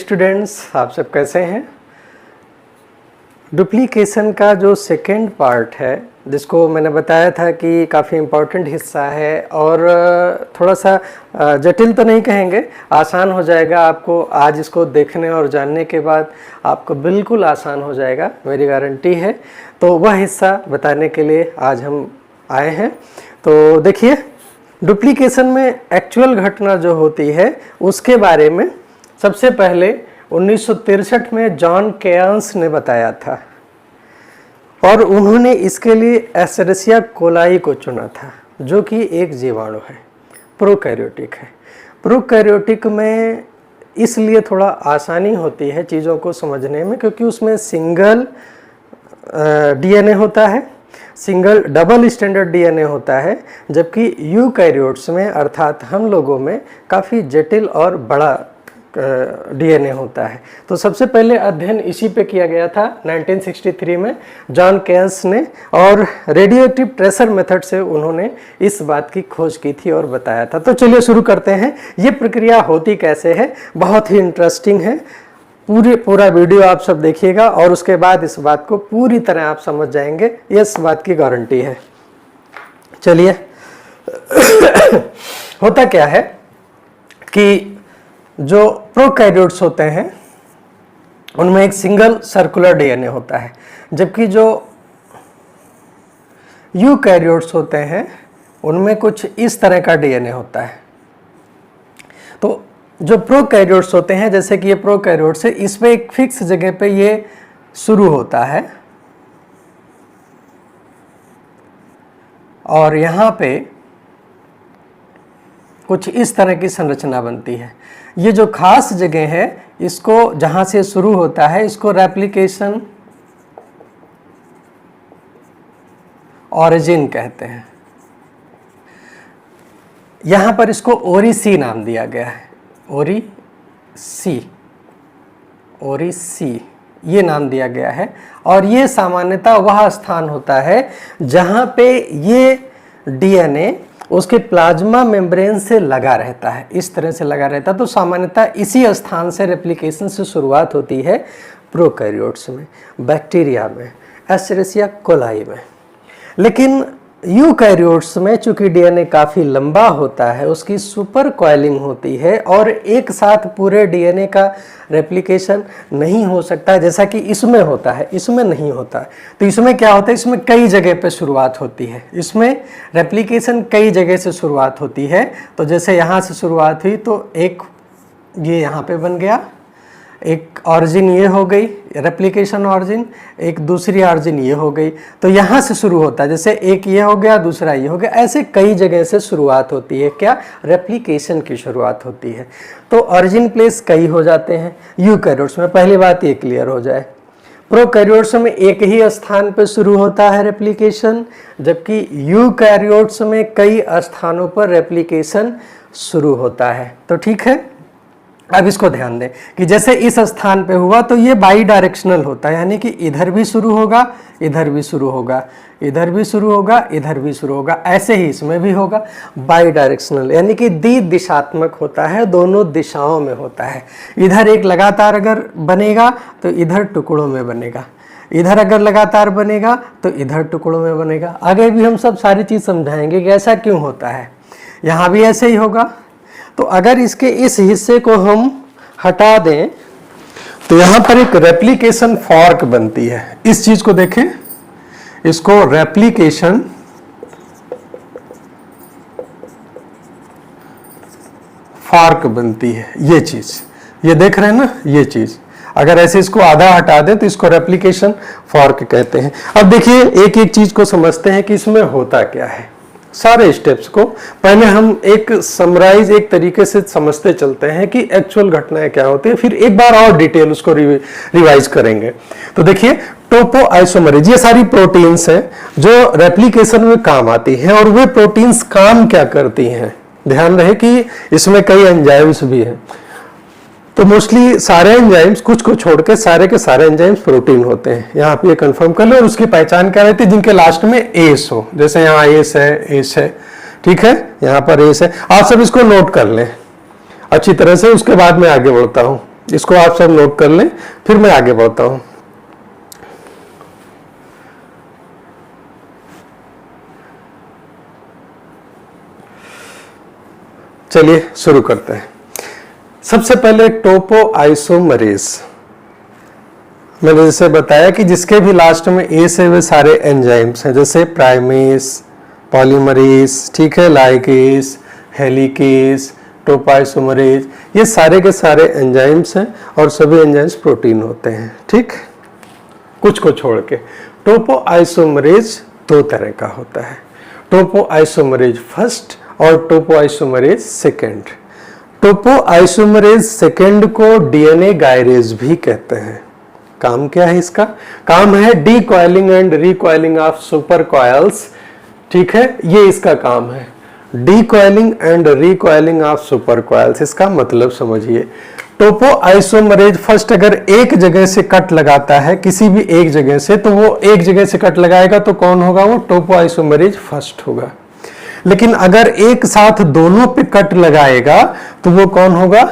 Students, आप सब कैसे हैं। डुप्लीकेशन का जो सेकेंड पार्ट है, जिसको मैंने बताया था कि काफ़ी इम्पोर्टेंट हिस्सा है और थोड़ा सा जटिल तो नहीं कहेंगे, आसान हो जाएगा आपको। आज इसको देखने और जानने के बाद आपको बिल्कुल आसान हो जाएगा, मेरी गारंटी है। तो वह हिस्सा बताने के लिए आज हम आए हैं। तो देखिए, डुप्लीकेशन में एक्चुअल घटना जो होती है उसके बारे में सबसे पहले 1963 में जॉन केयर्न्स ने बताया था और उन्होंने इसके लिए एस्चेरिचिया कोलाई को चुना था, जो कि एक जीवाणु है, प्रोकैरियोटिक है। प्रोकैरियोटिक में इसलिए थोड़ा आसानी होती है चीज़ों को समझने में, क्योंकि उसमें सिंगल डीएनए होता है, सिंगल डबल स्टैंडर्ड डीएनए होता है, जबकि यूकैरियोट्स में अर्थात हम लोगों में काफ़ी जटिल और बड़ा डीएनए होता है। तो सबसे पहले अध्ययन इसी पे किया गया था 1963 में जॉन केयर्न्स ने, और रेडियोएक्टिव ट्रेसर मेथड से उन्होंने इस बात की खोज की थी और बताया था। तो चलिए शुरू करते हैं। ये प्रक्रिया होती कैसे है, बहुत ही इंटरेस्टिंग है। पूरा वीडियो आप सब देखिएगा और उसके बाद इस बात को पूरी तरह आप समझ जाएंगे, इस बात की गारंटी है। चलिए होता क्या है कि जो प्रोकैरियोट्स होते हैं उनमें एक सिंगल सर्कुलर डीएनए होता है, जबकि जो यूकैरियोट्स होते हैं उनमें कुछ इस तरह का डीएनए होता है। तो जो प्रोकैरियोट्स होते हैं, जैसे कि ये प्रोकैरियोट्स है, इसमें एक फिक्स जगह पे ये शुरू होता है और यहाँ पे कुछ इस तरह की संरचना बनती है। ये जो खास जगह है, इसको जहाँ से शुरू होता है, इसको रेप्लिकेशन ओरिजिन कहते हैं। यहाँ पर इसको ओरी-सी नाम दिया गया है, ओरी-सी ये नाम दिया गया है। और ये सामान्यतः वह स्थान होता है जहाँ पे ये डीएनए उसके प्लाज्मा मेम्ब्रेन से लगा रहता है, इस तरह से लगा रहता है। तो सामान्यतः इसी स्थान से रेप्लिकेशन से शुरुआत होती है प्रोकैरियोट्स में, बैक्टीरिया में, एस्चेरिचिया कोलाई में। लेकिन यूकैरियोट्स में चूंकि डीएनए काफ़ी लंबा होता है, उसकी सुपर कॉइलिंग होती है और एक साथ पूरे डीएनए का रेप्लिकेशन नहीं हो सकता जैसा कि इसमें होता है, इसमें नहीं होता। तो इसमें क्या होता है, इसमें कई जगह पे शुरुआत होती है, इसमें रेप्लिकेशन कई जगह से शुरुआत होती है। तो जैसे यहाँ से शुरुआत हुई तो एक ये यहाँ पे बन गया, एक ऑरिजिन ये हो गई, रेप्लिकेशन ऑरिजिन, एक दूसरी ऑरिजिन ये हो गई। तो यहाँ से शुरू होता है, जैसे एक ये हो गया, दूसरा ये हो गया, ऐसे कई जगह से शुरुआत होती है। क्या? रेप्लिकेशन की शुरुआत होती है। तो ऑरिजिन प्लेस कई हो जाते हैं यूकैरियोट्स में, पहली बात ये क्लियर हो जाए। प्रोकैरियोट्स में एक ही स्थान पर शुरू होता है रेप्लिकेशन, जबकि यूकैरियोट्स में कई स्थानों पर रेप्लिकेशन शुरू होता है। तो ठीक है, अब इसको ध्यान दें कि जैसे इस स्थान पे हुआ तो ये बाई डायरेक्शनल होता है, यानी कि इधर भी शुरू होगा, इधर भी शुरू होगा, इधर भी शुरू होगा, इधर भी शुरू होगा, ऐसे ही इसमें भी होगा। बाई डायरेक्शनल यानी कि दिशात्मक होता है, दोनों दिशाओं में होता है। इधर एक लगातार अगर बनेगा तो इधर टुकड़ों में बनेगा, इधर अगर लगातार बनेगा तो इधर टुकड़ों में बनेगा। आगे भी हम सब सारी चीज़ समझाएंगे कि ऐसा क्यों होता है। यहाँ भी ऐसे ही होगा। तो अगर इसके इस हिस्से को हम हटा दें तो यहाँ पर एक रेप्लिकेशन फॉर्क बनती है। इस चीज को देखें, इसको रेप्लिकेशन फॉर्क बनती है। ये चीज, ये देख रहे हैं ना, ये चीज अगर ऐसे इसको आधा हटा दें तो इसको रेप्लिकेशन फॉर्क कहते हैं। अब देखिए, एक एक चीज को समझते हैं कि इसमें होता क्या है। सारे स्टेप्स को पहले हम एक समराइज, एक तरीके से समझते चलते हैं कि एक्चुअल घटनाएं क्या होती है, फिर एक बार और डिटेल उसको रिवाइज करेंगे। तो देखिए, टोपो आइसोमरेज, ये सारी प्रोटीन्स हैं जो रेप्लिकेशन में काम आती हैं। और वे प्रोटीन्स काम क्या करती हैं, ध्यान रहे कि इसमें कई एंजाइम्स भी हैं। तो मोस्टली सारे एंजाइम्स, कुछ को छोड़ के सारे एंजाइम्स प्रोटीन होते हैं। यहाँ पे ये कंफर्म कर लो। और उसकी पहचान क्या रहती है, जिनके लास्ट में एस हो, जैसे यहाँ एस है, ठीक है, यहाँ पर एस है। आप सब इसको नोट कर लें अच्छी तरह से, उसके बाद मैं आगे बढ़ता हूँ। इसको आप सब नोट कर लें, फिर मैं आगे बढ़ता हूं। चलिए शुरू करते हैं। सबसे पहले टोपो आइसोमरेज, मैंने जैसे बताया कि जिसके भी लास्ट में ए से वे सारे एंजाइम्स हैं, जैसे प्राइमेस, पॉलीमरेज, ठीक है, लाइकेस, हेलिकेस, टोपो आइसोमरेज, ये सारे के सारे एंजाइम्स हैं और सभी एंजाइम्स प्रोटीन होते हैं, ठीक, कुछ को छोड़ के। टोपो आइसोमरेज दो तरह का होता है, टोपो आइसोमरेज फर्स्ट और topoisomerase second. Topoisomerase second को डीएनए गायरेज भी कहते हैं। काम क्या है इसका? काम है decoiling and recoiling of super coils, ठीक है, ये इसका काम है, decoiling and recoiling of super coils. इसका मतलब समझिए, टोपो आइसोमरेज फर्स्ट अगर एक जगह से कट लगाता है, किसी भी एक जगह से, तो वो एक जगह से कट लगाएगा तो कौन होगा? वो टोपो आइसोमरेज फर्स्ट होगा। लेकिन अगर एक साथ दोनों पे कट लगाएगा तो वो कौन होगा?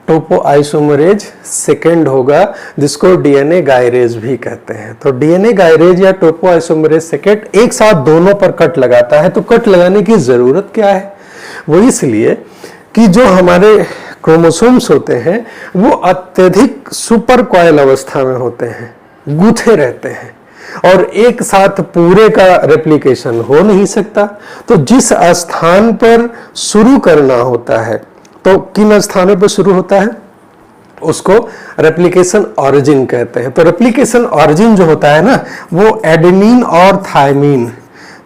टोपो आइसोमरेज सेकेंड होगा, जिसको डीएनए गायरेज भी कहते हैं। तो डीएनए गायरेज या टोपो आइसोमरेज सेकेंड एक साथ दोनों पर कट लगाता है। तो कट लगाने की जरूरत क्या है? वो इसलिए कि जो हमारे क्रोमोसोम्स होते हैं वो अत्यधिक सुपर कॉइल अवस्था में होते हैं, गूथे रहते हैं और एक साथ पूरे का रेप्लिकेशन हो नहीं सकता। तो जिस स्थान पर शुरू करना होता है, तो किन स्थानों पर शुरू होता है, उसको रेप्लिकेशन ऑरिजिन कहते हैं। तो रेप्लिकेशन ऑरिजिन जो होता है ना, वो एडेनिन और थायमिन,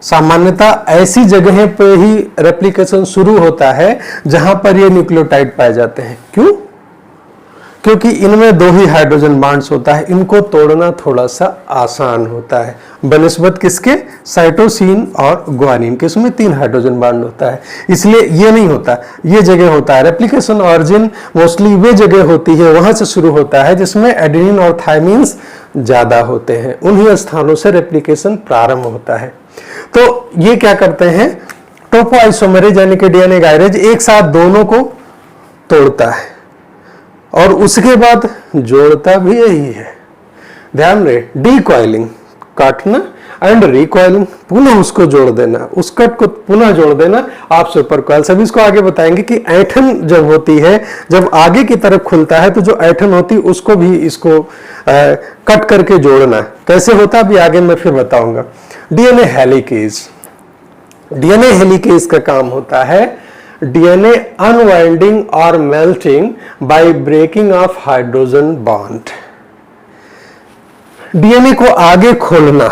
सामान्यतः ऐसी जगह पे ही रेप्लिकेशन शुरू होता है जहां पर ये न्यूक्लियोटाइड पाए जाते हैं। क्यों? क्योंकि इनमें दो ही हाइड्रोजन बॉन्ड्स होता है, इनको तोड़ना थोड़ा सा आसान होता है बनिस्बत किसके? साइटोसिन और ग्वानिन के, इसमें 3 हाइड्रोजन बॉन्ड होता है, इसलिए ये नहीं होता, ये जगह होता है। रेप्लिकेशन ऑरिजिन मोस्टली वे जगह होती है, वहां से शुरू होता है जिसमें एडेनिन और थायमिन्स ज्यादा होते हैं, उन्हीं स्थानों से रेप्लिकेशन प्रारंभ होता है। तो ये क्या करते हैं? टोपो आइसोमरेज यानी कि डीएनए गायरेज एक साथ दोनों को तोड़ता है और उसके बाद जोड़ता भी यही है। ध्यान रहे, डीकॉइलिंग काटना एंड रिकॉइलिंग, पुनः उसको जोड़ देना, उस कट को पुनः जोड़ देना आप सुपर कॉइल। सभी इसको आगे बताएंगे कि ऐठन जब होती है, जब आगे की तरफ खुलता है तो जो ऐठन होती है उसको भी इसको कट करके जोड़ना कैसे होता, अभी आगे मैं फिर बताऊंगा। डीएनए हेलिकेज, डीएनए हेलिकेज का काम होता है डीएनए अनवाइंडिंग और melting by breaking off hydrogen bond. DNA को आगे खोलना,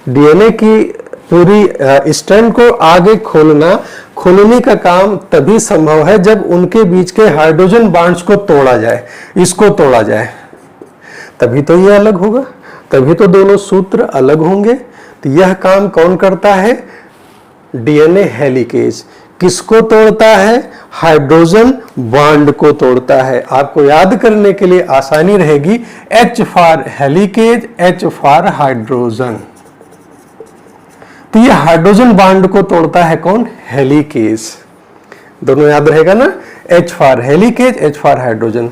डीएनए की पूरी स्ट्रैंड को आगे खोलने का काम तभी संभव है जब उनके बीच के हाइड्रोजन बॉन्ड्स को तोड़ा जाए, इसको तोड़ा जाए, तभी तो ये अलग होगा, तभी तो दोनों सूत्र अलग होंगे। तो यह काम कौन करता है? DNA helicase. किसको तोड़ता है? हाइड्रोजन बॉन्ड को तोड़ता है। आपको याद करने के लिए आसानी रहेगी, H for helicase, H for hydrogen. तो ये हाइड्रोजन बॉन्ड को तोड़ता है कौन? हेलिकेज। दोनों याद रहेगा ना, H for helicase, H for hydrogen.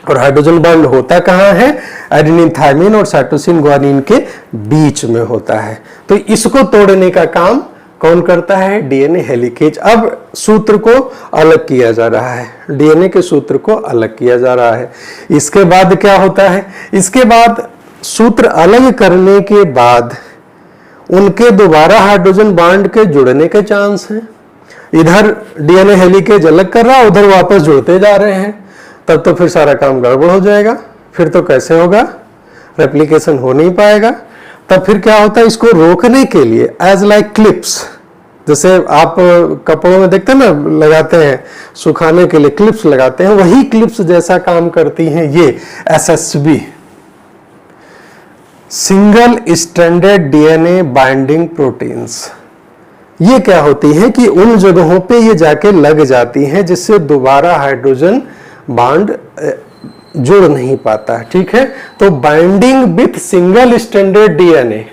और हाइड्रोजन बॉन्ड होता कहां है? एडेनिन थायमिन और साइटोसिन ग्वानिन के बीच में होता है। तो इसको तोड़ने का काम कौन करता है? DNA helicase. अब सूत्र को अलग किया जा रहा है, डीएनए के सूत्र को अलग किया जा रहा है। इसके बाद क्या होता है? इसके बाद सूत्र अलग करने के बाद उनके दोबारा हाइड्रोजन बॉन्ड के जुड़ने के चांस हैं। इधर डीएनए हेलिकेज अलग कर रहा है, उधर वापस जुड़ते जा रहे हैं, तब तो फिर सारा काम गड़बड़ हो जाएगा। फिर तो कैसे होगा? रेप्लिकेशन हो नहीं पाएगा। तब फिर क्या होता है? इसको रोकने के लिए एज लाइक क्लिप्स, जैसे आप कपड़ों में देखते हैं ना, लगाते हैं सुखाने के लिए क्लिप्स लगाते हैं, वही क्लिप्स जैसा काम करती हैं ये SSB, single stranded DNA binding proteins. ये क्या होती है कि उन जगहों पे ये जाके लग जाती हैं जिससे दोबारा हाइड्रोजन बॉन्ड जुड़ नहीं पाता, ठीक है। तो binding with single stranded DNA,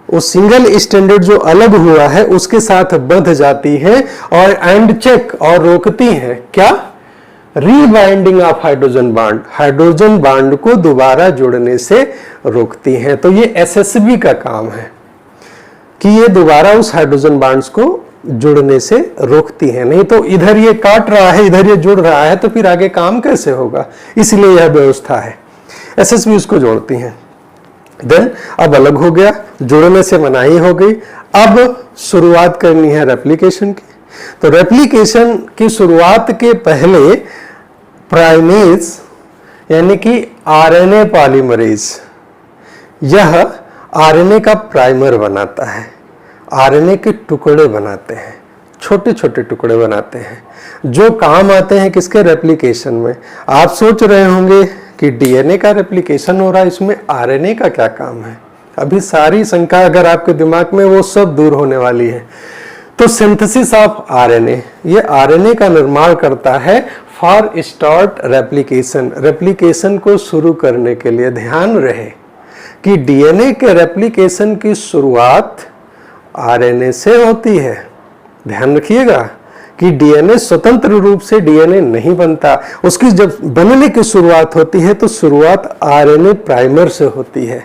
उस सिंगल स्ट्रैंडेड जो अलग हुआ है उसके साथ बंध जाती है और एंड चेक और रोकती है क्या? Rebinding of hydrogen bond, hydrogen bond को दोबारा जुड़ने से रोकती हैं। तो ये एसएसबी का काम है कि ये दोबारा उस हाइड्रोजन बॉन्ड्स को जुड़ने से रोकती हैं। नहीं तो इधर ये काट रहा है, इधर ये जुड़ रहा है, तो फिर आगे काम कैसे होगा? इसलिए यह व्यवस्था है, एसएसबी उसको जोड़ती हैं। देन अब अलग हो गया, जुड़ने से मनाही हो गई। अब शुरुआत करनी है रेप्लिकेशन की। तो रेप्लिकेशन की शुरुआत के पहले प्राइमेज यानी कि आरएनए पॉलीमरेज, यह आरएनए का प्राइमर बनाता है, आरएनए के टुकड़े बनाते हैं, छोटे छोटे टुकड़े बनाते हैं जो काम आते हैं किसके? रेप्लिकेशन में। आप सोच रहे होंगे कि डीएनए का रेप्लिकेशन हो रहा है, इसमें आरएनए का क्या काम है? अभी सारी शंका अगर आपके दिमाग में, वो सब दूर होने वाली है। तो सिंथेसिस ऑफ आरएनए, ये आरएनए का निर्माण करता है फॉर स्टार्ट रेप्लिकेशन, रेप्लिकेशन को शुरू करने के लिए। ध्यान रहे कि डीएनए के रेप्लिकेशन की शुरुआत आरएनए से होती है। ध्यान रखिएगा कि डीएनए स्वतंत्र रूप से डीएनए नहीं बनता, उसकी जब बनने की शुरुआत होती है तो शुरुआत आरएनए प्राइमर से होती है,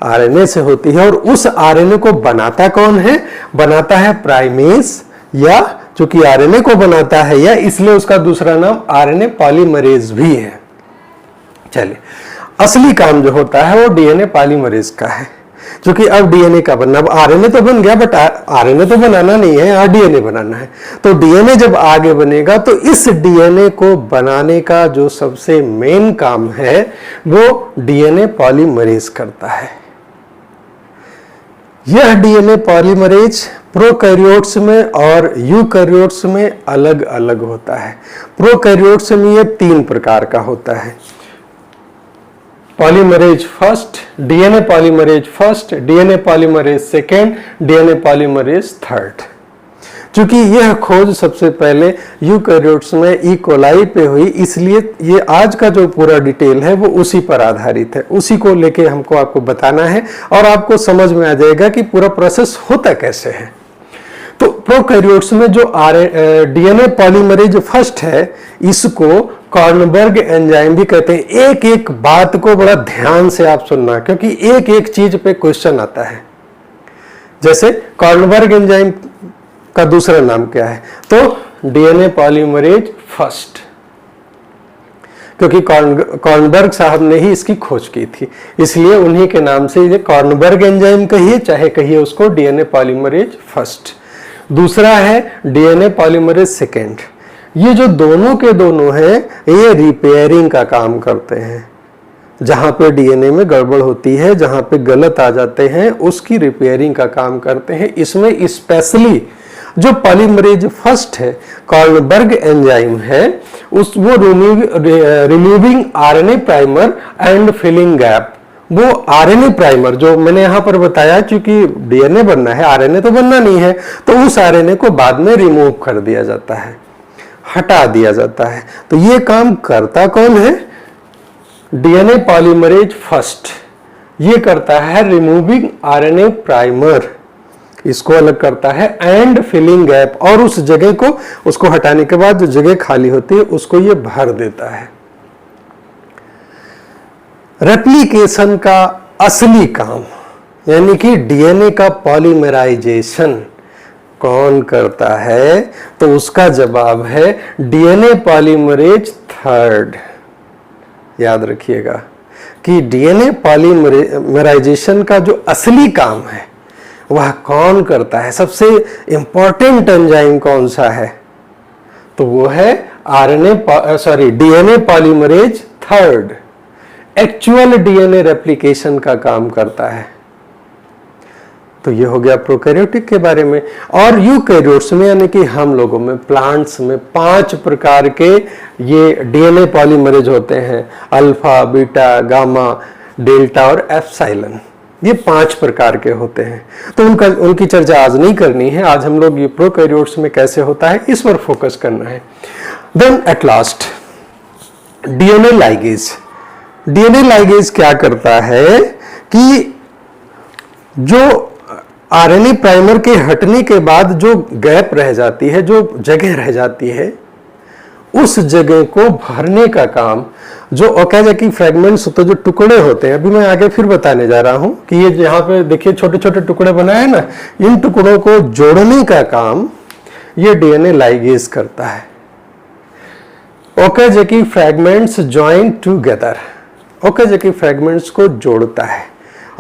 आरएनए से होती है। और उस आरएनए को बनाता कौन है? बनाता है प्राइमेज, या चूंकि आरएनए को बनाता है, या इसलिए उसका दूसरा नाम आरएनए पॉलीमरेज भी है। चलिए, असली काम जो होता है वो डीएनए पॉलीमरेज का है। क्योंकि अब डीएनए का बनना, अब आरएनए तो बन गया, बट आरएनए तो बनाना नहीं है, डीएनए बनाना है। तो डीएनए जब आगे बनेगा तो इस डीएनए को बनाने का जो सबसे मेन काम है वो डीएनए पॉलीमरेज करता है। यह डीएनए पॉलीमरेज प्रोकैरियोट्स में और यूकैरियोट्स में अलग अलग होता है। प्रोकैरियोट्स में यह 3 प्रकार का होता है। Polymerase first, DNA polymerase first, DNA polymerase second, DNA polymerase third. क्योंकि यह खोज सबसे पहले यूकैरियोट्स में ई कोलाई पे हुई, इसलिए ये आज का जो पूरा डिटेल है वो उसी पर आधारित है, उसी को लेके हमको आपको बताना है और आपको समझ में आ जाएगा कि पूरा प्रोसेस होता कैसे है। तो प्रोकैरियोट्स में जो डीएनए पॉलीमरेज फर्स्ट है, इसको कॉर्नबर्ग एंजाइम भी कहते हैं। एक एक बात को बड़ा ध्यान से आप सुनना, क्योंकि एक एक चीज पे क्वेश्चन आता है। जैसे कॉर्नबर्ग एंजाइम का दूसरा नाम क्या है? तो डीएनए पॉलीमरेज फर्स्ट, क्योंकि कॉर्नबर्ग साहब ने ही इसकी खोज की थी, इसलिए उन्हीं के नाम से ये कॉर्नबर्ग एंजाइम कहिए, चाहे कहिए उसको डीएनए पॉलीमरेज फर्स्ट। दूसरा है डीएनए पॉलीमरेज सेकेंड। ये जो दोनों के दोनों हैं, ये रिपेयरिंग का काम करते हैं। जहां पे डीएनए में गड़बड़ होती है, जहां पे गलत आ जाते हैं, उसकी रिपेयरिंग का काम करते हैं। इसमें स्पेशली जो पॉलीमरेज फर्स्ट है, कॉर्नबर्ग एंजाइम है, वो removing RNA primer and filling gap, वो आरएनए प्राइमर जो मैंने यहां पर बताया, क्योंकि डीएनए बनना है, आरएनए तो बनना नहीं है, तो उस आरएनए को बाद में रिमूव कर दिया जाता है, हटा दिया जाता है। तो ये काम करता कौन है? DNA polymerase first. ये करता है रिमूविंग आरएनए प्राइमर, इसको अलग करता है, एंड फिलिंग गैप, और उस जगह को, उसको हटाने के बाद जो जगह खाली होती है उसको ये भर देता है। रेप्लिकेशन का असली काम यानी कि डीएनए का पॉलीमराइजेशन कौन करता है? तो उसका जवाब है डीएनए पॉलीमरेज थर्ड। याद रखिएगा कि डीएनए पॉलीमराइजेशन का जो असली काम है वह कौन करता है? सबसे इंपॉर्टेंट एंजाइम कौन सा है? तो वो है DNA polymerase third. Actual DNA replication का काम करता है। तो ये हो गया प्रोकैरियोटिक के बारे में। और यूकैरियोट्स में यानी कि हम लोगों में, प्लांट्स में 5 प्रकार के ये डीएनए पॉलीमरेज होते हैं, अल्फा, बीटा, गामा, डेल्टा और एप्सिलॉन। ये 5 प्रकार के होते हैं। तो उनकी चर्चा आज नहीं करनी है। आज हम लोग ये प्रोकैरियोट्स में कैसे होता है इस पर फोकस करना है। Then at last DNA ligase. DNA ligase क्या करता है कि जो आरएनए प्राइमर के हटने के बाद जो गैप रह जाती है, जो जगह रह जाती है, उस जगह को भरने का काम जो ओकाजाकी फ्रेगमेंट्स होते, जो टुकड़े होते हैं, अभी मैं आगे फिर बताने जा रहा हूं कि ये यहाँ पे देखिए छोटे छोटे टुकड़े बनाए हैं ना, इन टुकड़ों को जोड़ने का काम ये डीएनए लाइगेज करता है। Okazaki fragments join together, Okazaki fragments को जोड़ता है।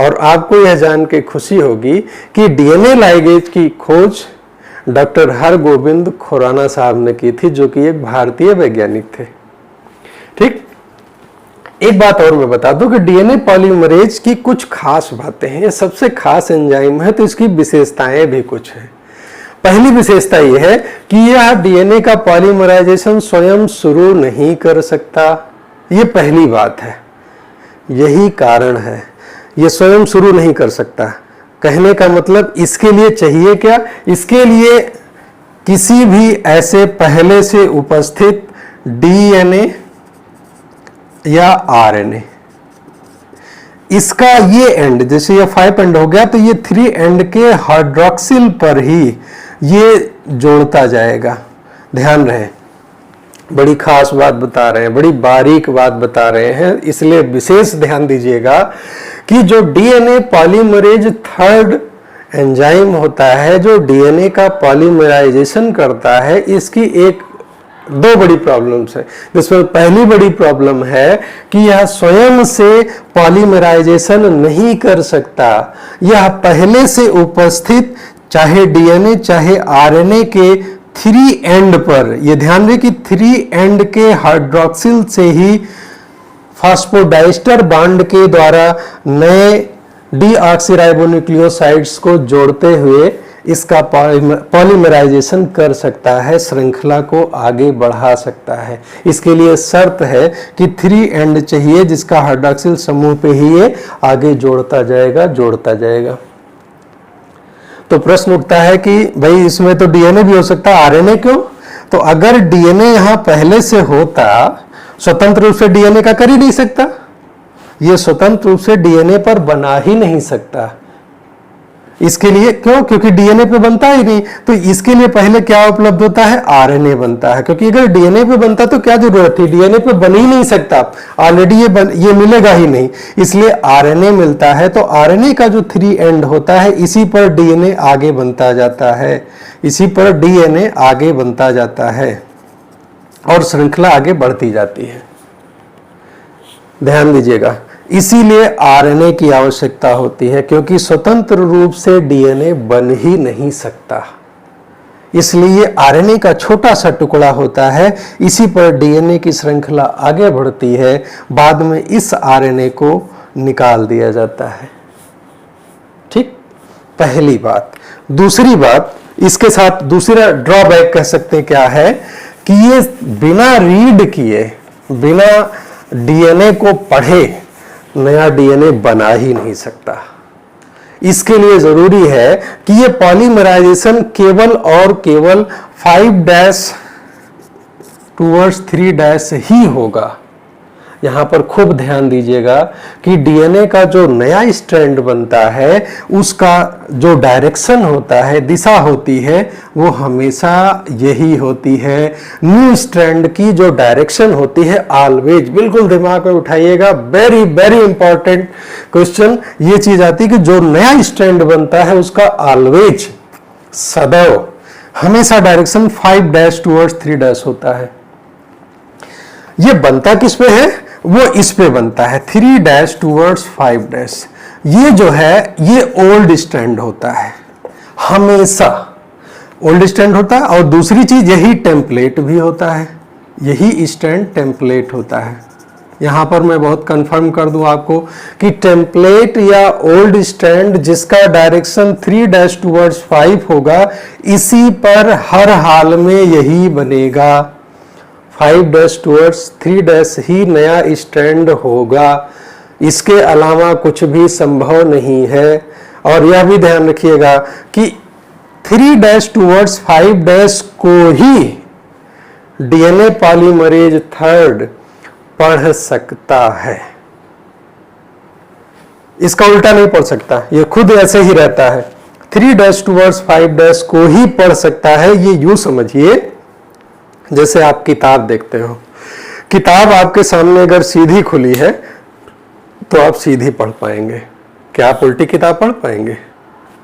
और आपको यह जान के खुशी होगी कि डीएनए लाइगेज की खोज डॉक्टर हरगोविंद खुराना साहब ने की थी, जो कि एक भारतीय वैज्ञानिक थे। ठीक, एक बात और मैं बता दूं कि डीएनए पॉलीमरेज की कुछ खास बातें हैं। ये सबसे खास एंजाइम है, तो इसकी विशेषताएं भी कुछ हैं। पहली विशेषता यह है कि यह डीएनए का पॉलीमराइजेशन स्वयं शुरू नहीं कर सकता। ये पहली बात है, यही कारण है ये स्वयं शुरू नहीं कर सकता। कहने का मतलब इसके लिए चाहिए क्या? इसके लिए किसी भी ऐसे पहले से उपस्थित डीएनए या आरएनए, इसका ये एंड, जैसे ये 5 एंड हो गया तो ये 3 एंड के हाइड्रोक्सिल पर ही ये जोड़ता जाएगा। ध्यान रहे, बड़ी खास बात बता रहे हैं, बड़ी बारीक बात बता रहे हैं, इसलिए विशेष ध्यान दीजिएगा कि जो डीएनए पॉलीमरेज थर्ड एंजाइम होता है, जो डीएनए का पॉलीमराइजेशन करता है, इसकी एक दो बड़ी प्रॉब्लम्स है। जिसमें पहली बड़ी प्रॉब्लम है कि यह स्वयं से पॉलीमराइजेशन नहीं कर सकता। यह पहले से उपस्थित चाहे डीएनए चाहे आरएनए के 3 एंड पर, यह ध्यान रहे कि 3 एंड के हाइड्रोक्सिल से ही फास्फोडाइस्टर बॉन्ड के द्वारा नए डीऑक्सीराइबोन्यूक्लियोसाइड्स को जोड़ते हुए इसका पॉलीमराइजेशन कर सकता है, श्रृंखला को आगे बढ़ा सकता है। इसके लिए शर्त है कि 3 एंड चाहिए, जिसका हाइड्रोक्सिल समूह पे ही ये आगे जोड़ता जाएगा। तो प्रश्न उठता है कि भाई इसमें तो डीएनए भी हो सकता है, आरएनए क्यों? तो अगर डीएनए यहां पहले से होता, स्वतंत्र रूप से डीएनए का कर ही नहीं सकता, ये स्वतंत्र रूप से डीएनए पर बना ही नहीं सकता। इसके लिए क्यों? क्योंकि डीएनए पे बनता ही नहीं, तो इसके लिए पहले क्या उपलब्ध होता है? आरएनए बनता है। क्योंकि अगर डीएनए पे बनता तो क्या जरूरत थी, डीएनए पे बन ही नहीं सकता, ऑलरेडी ये मिलेगा ही नहीं, इसलिए आरएनए मिलता है। तो आरएनए का जो 3 एंड होता है, इसी पर डीएनए आगे बनता जाता है, इसी पर डीएनए आगे बनता जाता है और श्रृंखला आगे बढ़ती जाती है। ध्यान दीजिएगा, इसीलिए आरएनए की आवश्यकता होती है, क्योंकि स्वतंत्र रूप से डीएनए बन ही नहीं सकता। इसलिए आरएनए का छोटा सा टुकड़ा होता है, इसी पर डीएनए की श्रृंखला आगे बढ़ती है, बाद में इस आरएनए को निकाल दिया जाता है। ठीक, पहली बात। दूसरी बात, इसके साथ दूसरा ड्रॉबैक कह सकते हैं क्या है कि ये बिना रीड किए, बिना डीएनए को पढ़े नया डीएनए बना ही नहीं सकता। इसके लिए जरूरी है कि ये पॉलीमराइजेशन केवल और केवल 5' टूवर्ड्स 3' ही होगा। यहां पर खूब ध्यान दीजिएगा कि डीएनए का जो नया स्ट्रैंड बनता है, उसका जो डायरेक्शन होता है, दिशा होती है, वो हमेशा यही होती है। न्यू स्ट्रैंड की जो डायरेक्शन होती है, ऑलवेज, बिल्कुल दिमाग में उठाइएगा, वेरी वेरी इंपॉर्टेंट क्वेश्चन, ये चीज आती है कि जो नया स्ट्रैंड बनता है उसका ऑलवेज, सदैव, हमेशा डायरेक्शन 5' टूवर्ड्स 3' होता है। ये बनता किस पे है? वो इस पे बनता है, 3' टूवर्ड्स 5'। ये जो है ये ओल्ड स्ट्रैंड होता है, हमेशा ओल्ड स्ट्रैंड होता है। और दूसरी चीज, यही टेम्पलेट भी होता है, यही स्ट्रैंड टेम्पलेट होता है। यहां पर मैं बहुत कंफर्म कर दूं आपको कि टेम्पलेट या ओल्ड स्ट्रैंड जिसका डायरेक्शन 3' टूवर्ड्स 5 होगा, इसी पर हर हाल में यही बनेगा। 5' टूवर्ड्स 3' ही नया स्ट्रैंड होगा, इसके अलावा कुछ भी संभव नहीं है। और यह भी ध्यान रखिएगा कि 3' टूवर्ड्स 5' को ही डीएनए पॉलीमरेज थर्ड पढ़ सकता है, इसका उल्टा नहीं पढ़ सकता, ये खुद ऐसे ही रहता है। 3' टूवर्ड्स 5' को ही पढ़ सकता है, ये यूं समझिए जैसे आप किताब देखते हो, किताब आपके सामने अगर सीधी खुली है तो आप सीधी पढ़ पाएंगे, क्या आप उल्टी किताब पढ़ पाएंगे?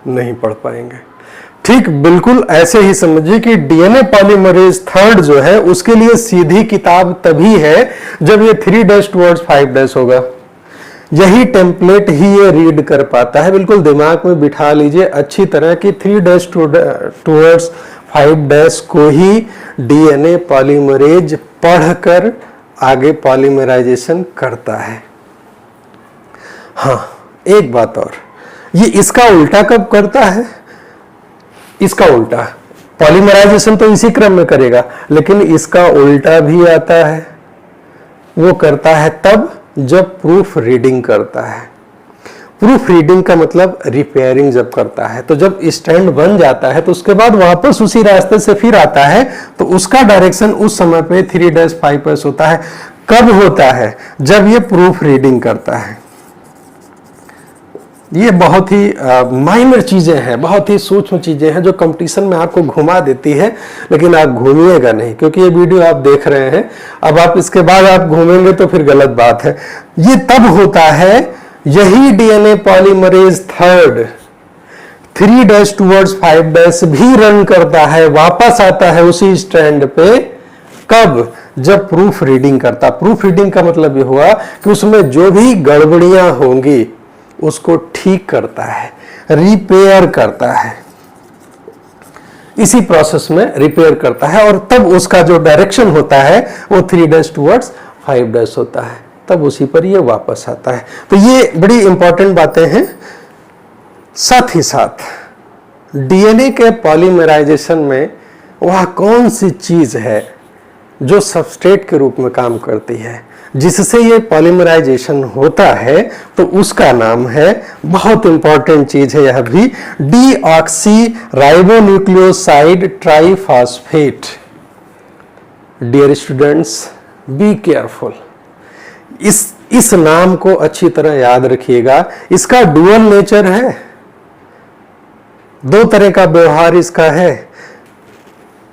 नहीं पढ़ पाएंगे। ठीक बिल्कुल ऐसे ही समझिए कि डीएनए पॉलीमरेज थर्ड जो है उसके लिए सीधी किताब तभी है जब ये 3' टुवर्ड्स 5' होगा। यही टेम्पलेट ही ये रीड कर पाता है। बिल्कुल दिमाग में बिठा लीजिए अच्छी तरह कि 3' टुवर्ड्स 5' को ही डीएनए पॉलीमरेज पढ़कर आगे पॉलीमराइजेशन करता है। हाँ, एक बात और, ये इसका उल्टा कब करता है? इसका उल्टा पॉलीमराइजेशन तो इसी क्रम में करेगा, लेकिन इसका उल्टा भी आता है। वो करता है तब जब प्रूफ रीडिंग करता है। प्रूफ रीडिंग का मतलब रिपेयरिंग जब करता है, तो जब स्टैंड बन जाता है तो उसके बाद वापस उसी रास्ते से फिर आता है, तो उसका डायरेक्शन उस समय पे 3'5' होता है। कब होता है? जब ये प्रूफ रीडिंग करता है। ये बहुत ही माइनर चीजें हैं, बहुत ही सूक्ष्म चीजें हैं जो कंपटीशन में आपको घुमा देती है, लेकिन आप घूमिएगा नहीं, क्योंकि ये वीडियो आप देख रहे हैं। अब आप इसके बाद आप घूमेंगे तो फिर गलत बात है। ये तब होता है, यही डीएनए पॉलीमरेज थर्ड 3' टुवर्ड्स 5' भी रन करता है, वापस आता है उसी स्ट्रैंड पे। कब? जब प्रूफ रीडिंग करता। प्रूफ रीडिंग का मतलब ये हुआ कि उसमें जो भी गड़बड़ियां होंगी उसको ठीक करता है, रिपेयर करता है, इसी प्रोसेस में रिपेयर करता है, और तब उसका जो डायरेक्शन होता है वो 3' टुवर्ड्स 5' होता है, तब उसी पर ये वापस आता है। तो ये बड़ी इंपॉर्टेंट बातें हैं। साथ ही साथ डीएनए के पॉलीमराइजेशन में वह कौन सी चीज है जो सबस्ट्रेट के रूप में काम करती है, जिससे ये पॉलीमराइजेशन होता है, तो उसका नाम है, बहुत इंपॉर्टेंट चीज है यह भी, deoxy ribonucleoside triphosphate. Dear students, be careful, इस नाम को अच्छी तरह याद रखिएगा। इसका डुअल नेचर है, दो तरह का व्यवहार इसका है।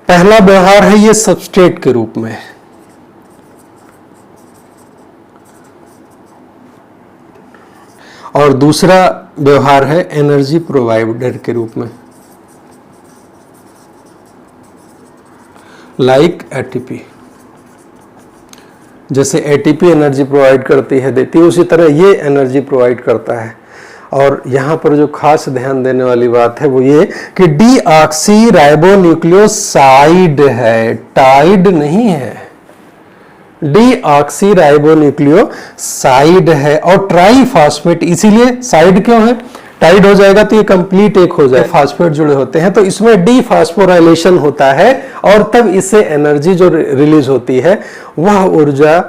पहला व्यवहार है ये सबस्ट्रेट के रूप में, और दूसरा व्यवहार है एनर्जी प्रोवाइडर के रूप में, लाइक एटीपी। जैसे एटीपी एनर्जी प्रोवाइड करती है, देती है, उसी तरह ये एनर्जी प्रोवाइड करता है। और यहाँ पर जो खास ध्यान देने वाली बात है वो ये कि डीऑक्सी राइबोन्यूक्लियोसाइड है, टाइड नहीं है। डीऑक्सी राइबोन्यूक्लियोसाइड है, और ट्राइफॉस्फेट, इसीलिए साइड क्यों है? टाइड हो जाएगा तो ये कंप्लीट एक हो जाए, फास्फेट जुड़े होते हैं, तो इसमें डीफॉस्फोराइलेशन होता है, और तब इससे एनर्जी जो रिलीज होती है वह ऊर्जा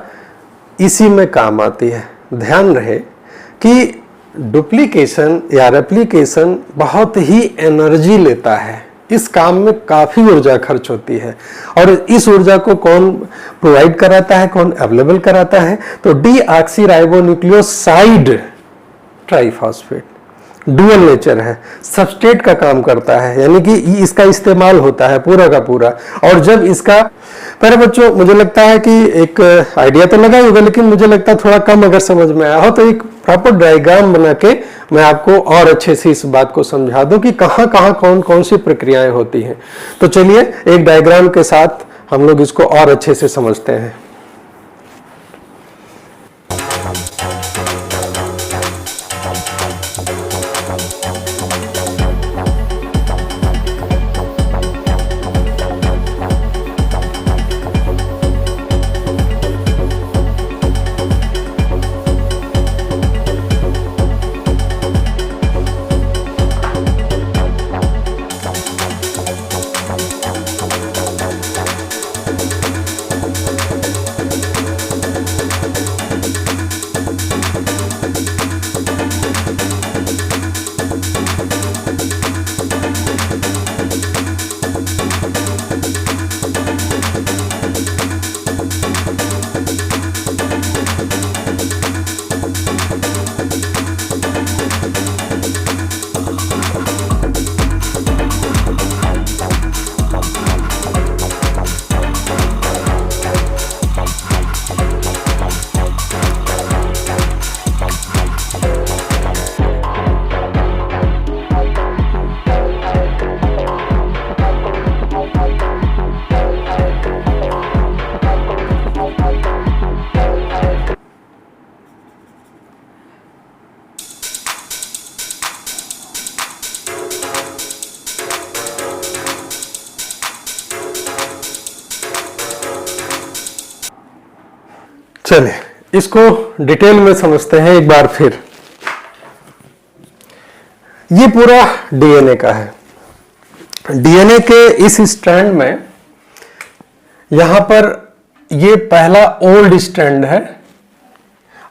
इसी में काम आती है। ध्यान रहे कि डुप्लीकेशन या रेप्लिकेशन बहुत ही एनर्जी लेता है, इस काम में काफी ऊर्जा खर्च होती है, और इस ऊर्जा को कौन प्रोवाइड कराता है, कौन अवेलेबल कराता है? तो deoxy ribonucleoside triphosphate, dual nature है, सबस्ट्रेट का काम करता है, यानी कि इसका इस्तेमाल होता है पूरा का पूरा। और जब इसका, पहले बच्चों मुझे लगता है कि एक आइडिया तो लगा होगा, लेकिन मुझे लगता है थोड़ा कम अगर समझ में आया हो तो एक प्रॉपर डायग्राम बना के मैं आपको और अच्छे से इस बात को समझा दूं कि कहाँ कहाँ कौन कौन सी प्रक्रियाएं होती हैं। तो चलिए एक डायग्राम के साथ हम लोग इसको और अच्छे से समझते हैं। चलिए इसको डिटेल में समझते हैं एक बार फिर। ये पूरा डीएनए का है। डीएनए के इस स्ट्रैंड में यहां पर ये पहला ओल्ड स्ट्रैंड है,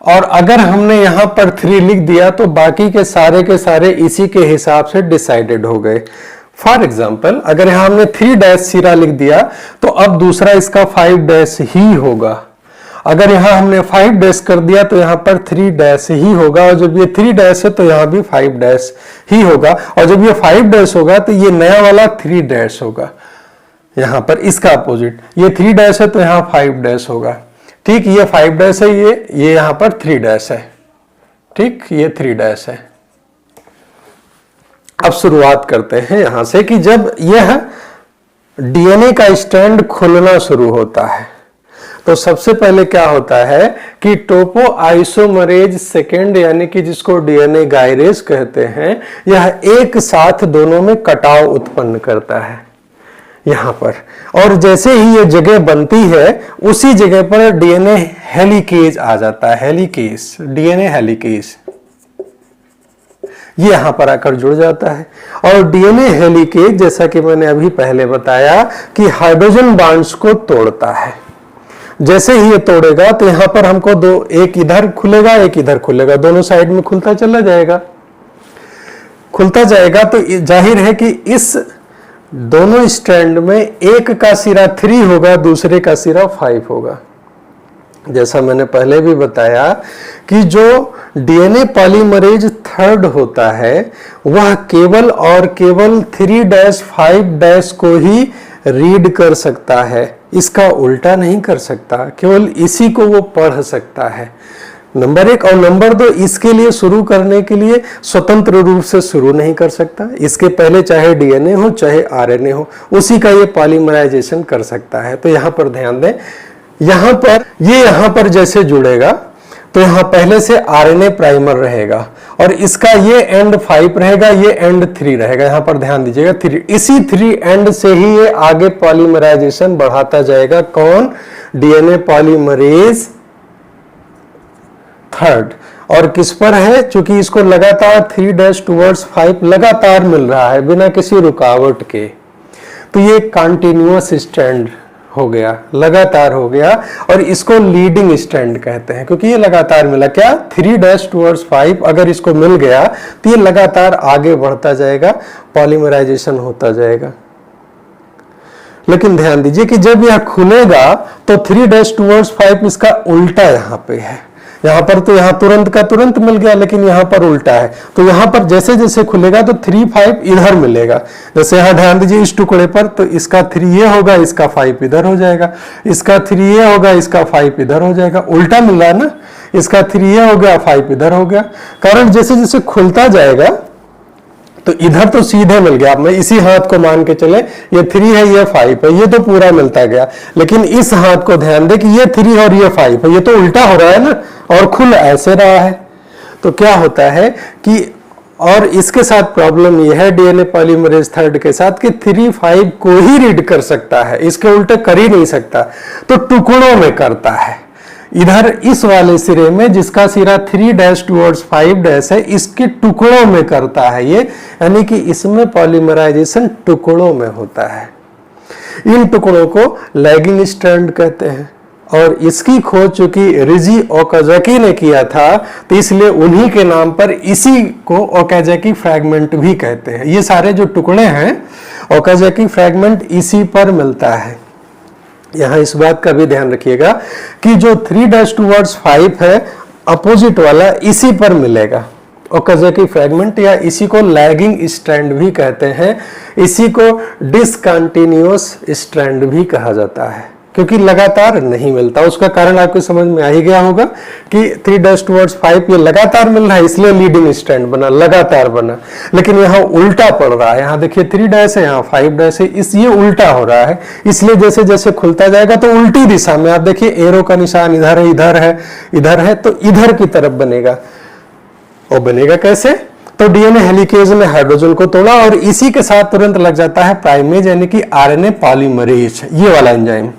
और अगर हमने यहां पर 3 लिख दिया तो बाकी के सारे इसी के हिसाब से डिसाइडेड हो गए। फॉर एग्जाम्पल अगर यहां हमने 3 सिरा लिख दिया तो अब दूसरा इसका 5 ही होगा। अगर यहां हमने 5 कर दिया तो यहां पर 3 ही होगा, और जब ये 3 है तो यहां भी 5 ही होगा, और जब ये 5 होगा तो ये नया वाला 3 होगा। यहां पर इसका अपोजिट, ये 3 है तो यहां 5 होगा। ठीक, ये 5 है, ये यहां पर 3 है। ठीक, ये 3 है। अब शुरुआत करते हैं यहां से कि जब यह डीएनए का स्ट्रैंड खुलना शुरू होता है तो सबसे पहले क्या होता है कि टोपो आइसोमरेज सेकेंड, यानी कि जिसको डीएनए गायरेज कहते हैं, यह एक साथ दोनों में कटाव उत्पन्न करता है यहां पर। और जैसे ही ये जगह बनती है उसी जगह पर डीएनए हेलिकेज आ जाता है। हेलिकेज, डीएनए हेलिकेज ये यहां पर आकर जुड़ जाता है। और डीएनए हेलिकेज, जैसा कि मैंने अभी पहले बताया, कि हाइड्रोजन बॉन्ड्स को तोड़ता है। जैसे ही ये तोड़ेगा तो यहां पर हमको एक इधर खुलेगा एक इधर खुलेगा, दोनों साइड में खुलता चला जाएगा। खुलता जाएगा तो जाहिर है कि इस दोनों स्ट्रैंड में एक का सिरा 3 होगा, दूसरे का सिरा 5 होगा। जैसा मैंने पहले भी बताया कि जो डीएनए पॉलीमरेज थर्ड होता है वह केवल और केवल 3-5 को ही रीड कर सकता है, इसका उल्टा नहीं कर सकता, केवल इसी को वो पढ़ सकता है। नंबर 1 और नंबर 2, इसके लिए शुरू करने के लिए स्वतंत्र रूप से शुरू नहीं कर सकता। इसके पहले चाहे डीएनए हो चाहे आरएनए हो, उसी का ये पॉलीमराइजेशन कर सकता है। तो यहां पर ध्यान दें, यहां पर जैसे जुड़ेगा तो यहां पहले से आरएनए प्राइमर रहेगा, और इसका ये एंड 5 रहेगा, ये एंड 3 रहेगा। यहां पर ध्यान दीजिएगा 3, इसी 3 एंड से ही ये आगे पॉलीमराइजेशन बढ़ाता जाएगा। कौन? DNA polymerase third. और किस पर है? चूंकि इसको लगातार 3 टूवर्ड्स 5 लगातार मिल रहा है बिना किसी रुकावट के, तो ये कंटिन्यूअस स्ट्रैंड हो गया, लगातार हो गया, और इसको लीडिंग स्ट्रैंड कहते हैं क्योंकि ये लगातार मिला। क्या? 3 टूवर्ड्स 5 अगर इसको मिल गया तो ये लगातार आगे बढ़ता जाएगा, पॉलीमराइजेशन होता जाएगा। लेकिन ध्यान दीजिए कि जब यह खुलेगा तो 3 टूवर्ड्स 5 इसका उल्टा यहां पे है। यहां पर तो यहां तुरंत का तुरंत मिल गया, लेकिन यहां पर उल्टा है। तो यहां पर जैसे जैसे खुलेगा तो 3-5 इधर मिलेगा। जैसे यहां ध्यान दीजिए इस टुकड़े पर, तो इसका 3 ये होगा, इसका 5 इधर हो जाएगा, इसका 3 ये होगा, इसका 5 इधर हो जाएगा। उल्टा मिल रहा है ना, इसका 3 ये हो गया, 5 इधर हो गया। कारण जैसे जैसे खुलता जाएगा तो इधर तो सीधे मिल गया। मैं इसी हाथ को मान के चले, ये 3 है ये 5 है, ये तो पूरा मिलता गया। लेकिन इस हाथ को ध्यान दे कि ये 3 और ये 5 है, ये तो उल्टा हो रहा है ना, और खुल ऐसे रहा है। तो क्या होता है कि, और इसके साथ प्रॉब्लम ये है डीएनए पॉलीमरेज थर्ड के साथ कि 3-5 को ही रीड कर सकता है, इसके उल्टे कर ही नहीं सकता, तो टुकड़ों में करता है। इधर इस वाले सिरे में जिसका सिरा 3 टूवर्ड्स 5 है, इसके टुकड़ों में करता है ये, यानी कि इसमें पॉलीमराइजेशन टुकड़ों में होता है। इन टुकड़ों को लैगिंग स्ट्रैंड कहते हैं, और इसकी खोज चूंकि रिजी ओकाजाकी ने किया था तो इसलिए उन्हीं के नाम पर इसी को ओकाजाकी फ्रैगमेंट भी कहते हैं। ये सारे जो टुकड़े हैं ओकाजाकी फ्रैगमेंट इसी पर मिलता है। यहां इस बात का भी ध्यान रखिएगा कि जो 3 टूवर्ड्स 5 है अपोजिट वाला इसी पर मिलेगा, ओकाजाकी फ्रैगमेंट, या इसी को लैगिंग स्ट्रैंड भी कहते हैं। इसी को डिसकंटिन्यूअस स्ट्रैंड भी कहा जाता है क्योंकि लगातार नहीं मिलता। उसका कारण आपको समझ में आ ही गया होगा कि 3 टूवर्ड्स 5 ये लगातार मिल रहा है, इसलिए लीडिंग स्ट्रैंड बना, लगातार बना। लेकिन यहाँ उल्टा पड़ रहा है, यहाँ देखिए 3 है, यहाँ 5 है, ये उल्टा हो रहा है। इसलिए जैसे जैसे खुलता जाएगा तो उल्टी दिशा में, आप देखिए एरो का निशान इधर है, इधर है, इधर है, तो इधर की तरफ बनेगा। और बनेगा कैसे? तो डीएनए हेलिकेज ने हाइड्रोजन को तोड़ा और इसी के साथ तुरंत लग जाता है प्राइमेज, यानी कि आरएनए पॉलीमरेज, ये वाला एंजाइम।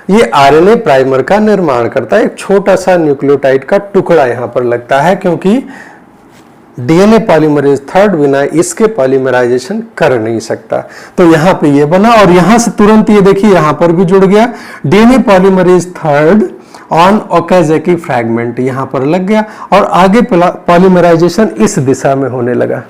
ये आरएनए प्राइमर का निर्माण करता है। एक छोटा सा न्यूक्लियोटाइड का टुकड़ा यहां पर लगता है, क्योंकि डीएनए पॉलीमरेज थर्ड बिना इसके पॉलीमराइजेशन कर नहीं सकता। तो यहां पे ये बना और यहां से तुरंत ये देखिए यहां पर भी जुड़ गया, DNA polymerase third on Okazaki fragment यहां पर लग गया और आगे पॉलीमराइजेशन इस दिशा में होने लगा।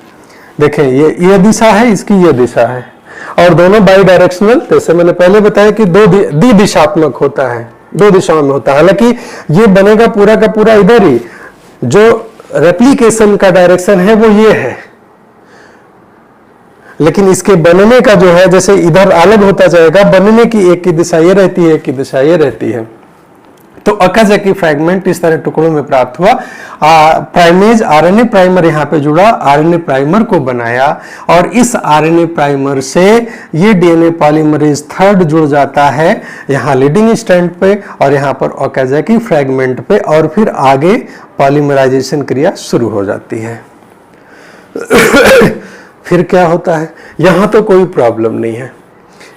देखें ये दिशा है, इसकी ये दिशा है और दोनों बाई डायरेक्शनल, जैसे मैंने पहले बताया कि द्विदिशात्मक होता है, दो दिशाओं में होता है। हालांकि ये बनेगा पूरा का पूरा इधर ही, जो रेप्लिकेशन का डायरेक्शन है वो ये है, लेकिन इसके बनने का जो है जैसे इधर अलग होता जाएगा, बनने की एक की दिशा ये रहती है, एक की दिशा ये रहती है। तो ओकाज़की फ्रैगमेंट इस तरह टुकड़ों में प्राप्त हुआ। प्राइमेज आरएनए प्राइमर यहाँ पे जुड़ा, आरएनए प्राइमर को बनाया और इस आरएनए प्राइमर से ये डीएनए पॉलीमरेज थर्ड जुड़ जाता है यहाँ लीडिंग स्ट्रैंड पे और यहाँ पर ओकाज़की फ्रैगमेंट पे, और फिर आगे पॉलीमराइजेशन क्रिया शुरू हो जाती है। फिर क्या होता है, यहाँ तो कोई प्रॉब्लम नहीं है,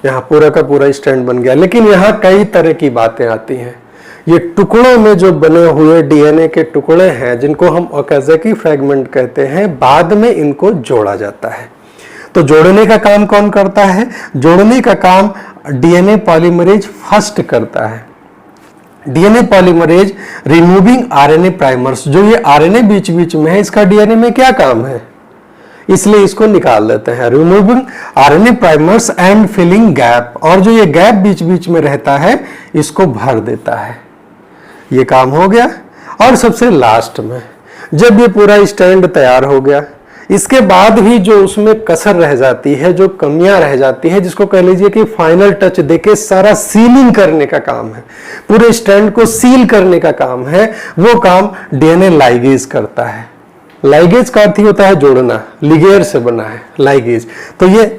यहाँ पूरा का पूरा स्ट्रैंड बन गया, लेकिन यहाँ कई तरह की बातें आती हैं। ये टुकड़ों में जो बने हुए डीएनए के टुकड़े हैं जिनको हम ओकाज़की फ्रैगमेंट कहते हैं, बाद में इनको जोड़ा जाता है। तो जोड़ने का काम कौन करता है? जोड़ने का काम डीएनए पॉलीमरेज फर्स्ट करता है। DNA polymerase removing RNA primers, जो ये आरएनए बीच बीच में है, इसका डीएनए में क्या काम है, इसलिए इसको निकाल देते हैं। Removing RNA primers and filling gap, और जो ये गैप बीच बीच में रहता है इसको भर देता है। ये काम हो गया। और सबसे लास्ट में जब ये पूरा स्टैंड तैयार हो गया, इसके बाद भी जो उसमें कसर रह जाती है, जो कमियां रह जाती है, जिसको कह लीजिए कि फाइनल टच देके सारा सीलिंग करने का काम है, पूरे स्टैंड को सील करने का काम है, वो काम डीएनए लाइगेज करता है। लाइगेज का अर्थ ही होता है जोड़ना, लिगेर से बना है लाइगेज। तो ये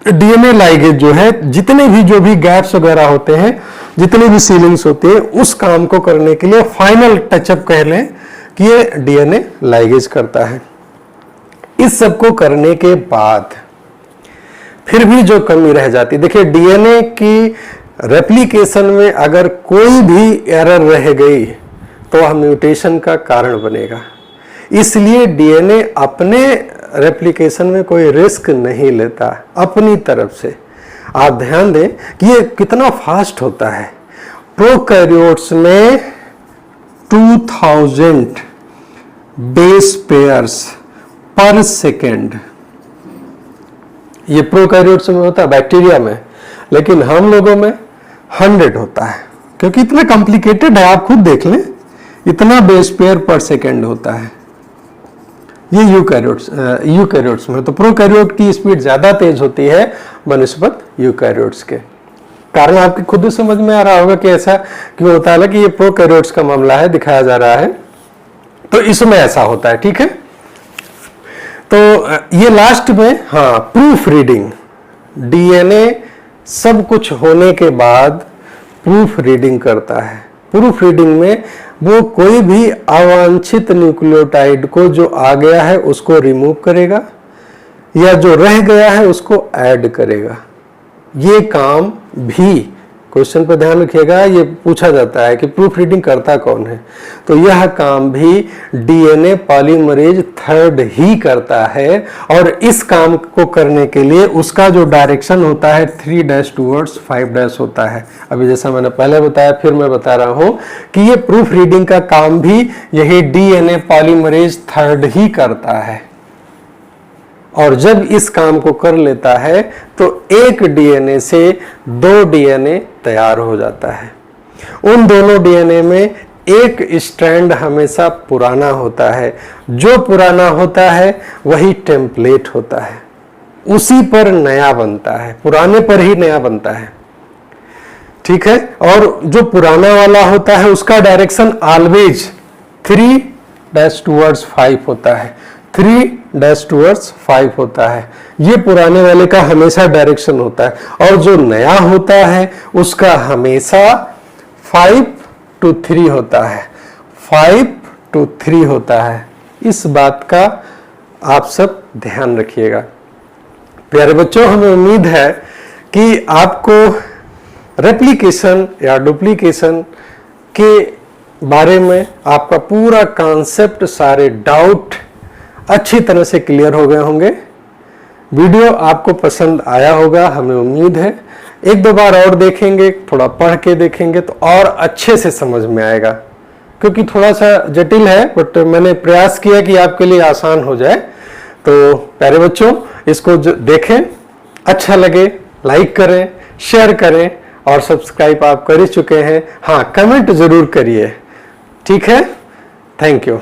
डीएनए लाइगेज जो है, जितने भी जो भी गैप्स वगैरह होते हैं, जितनी भी सीलिंग्स होती है, उस काम को करने के लिए फाइनल टचअप कह लें कि ये डीएनए लाइगेज करता है। इस सब को करने के बाद फिर भी जो कमी रह जाती, देखिए डीएनए की रेप्लिकेशन में अगर कोई भी एरर रह गई तो वह म्यूटेशन का कारण बनेगा। इसलिए डीएनए अपने रेप्लिकेशन में कोई रिस्क नहीं लेता अपनी तरफ से। आप ध्यान दें कि ये कितना फास्ट होता है। प्रोकैरियोट्स में 2000 बेस पेयर्स पर सेकेंड, ये प्रोकैरियोट्स में होता है, बैक्टीरिया में, लेकिन हम लोगों में 100 होता है, क्योंकि इतना कॉम्प्लिकेटेड है। आप खुद देख लें, इतना बेस पेयर पर सेकेंड होता है ये यूकैरियोट्स में। तो प्रोकैरियोट की स्पीड ज्यादा तेज होती है बनिस्बत यूकैरियोट्स के। कारण आपकी खुद समझ में आ रहा होगा कि ऐसा क्यों होता है, कि ये प्रोकैरियोट्स का मामला है, दिखाया जा रहा है, तो इसमें ऐसा होता है। ठीक है, तो ये लास्ट में, हाँ, प्रूफ रीडिंग, डीएनए सब कुछ होने के बाद प्रूफ रीडिंग करता है। प्रूफ रीडिंग में वो कोई भी अवांछित न्यूक्लियोटाइड को जो आ गया है उसको रिमूव करेगा, या जो रह गया है उसको ऐड करेगा। ये काम भी क्वेश्चन पर ध्यान रखिएगा, ये पूछा जाता है कि प्रूफ रीडिंग करता कौन है, तो यह काम भी डीएनए पॉलीमरेज थर्ड ही करता है। और इस काम को करने के लिए उसका जो डायरेक्शन होता है 3' टूवर्ड्स 5' होता है। अभी जैसा मैंने पहले बताया, फिर मैं बता रहा हूं कि ये प्रूफ रीडिंग का काम भी यही डीएनए पॉलीमरेज थर्ड ही करता है। और जब इस काम को कर लेता है तो एक डीएनए से 2 डीएनए तैयार हो जाता है। उन दोनों डीएनए में एक स्ट्रैंड हमेशा पुराना होता है, जो पुराना होता है वही टेम्पलेट होता है, उसी पर नया बनता है, पुराने पर ही नया बनता है। ठीक है, और जो पुराना वाला होता है उसका डायरेक्शन ऑलवेज 3' टूवर्ड्स 5 होता है, 3' टूवर्ड्स 5 होता है। ये पुराने वाले का हमेशा डायरेक्शन होता है, और जो नया होता है उसका हमेशा 5 to 3 होता है, 5 to 3 होता है। इस बात का आप सब ध्यान रखिएगा। प्यारे बच्चों, हमें उम्मीद है कि आपको रेप्लिकेशन या डुप्लीकेशन के बारे में आपका पूरा कॉन्सेप्ट, सारे डाउट अच्छी तरह से क्लियर हो गए होंगे। वीडियो आपको पसंद आया होगा, हमें उम्मीद है। एक दो बार और देखेंगे, थोड़ा पढ़ के देखेंगे तो और अच्छे से समझ में आएगा, क्योंकि थोड़ा सा जटिल है, बट मैंने प्रयास किया कि आपके लिए आसान हो जाए। तो प्यारे बच्चों, इसको देखें, अच्छा लगे लाइक करें, शेयर करें, और सब्सक्राइब आप कर ही चुके हैं, हाँ कमेंट जरूर करिए, ठीक है। Thank you.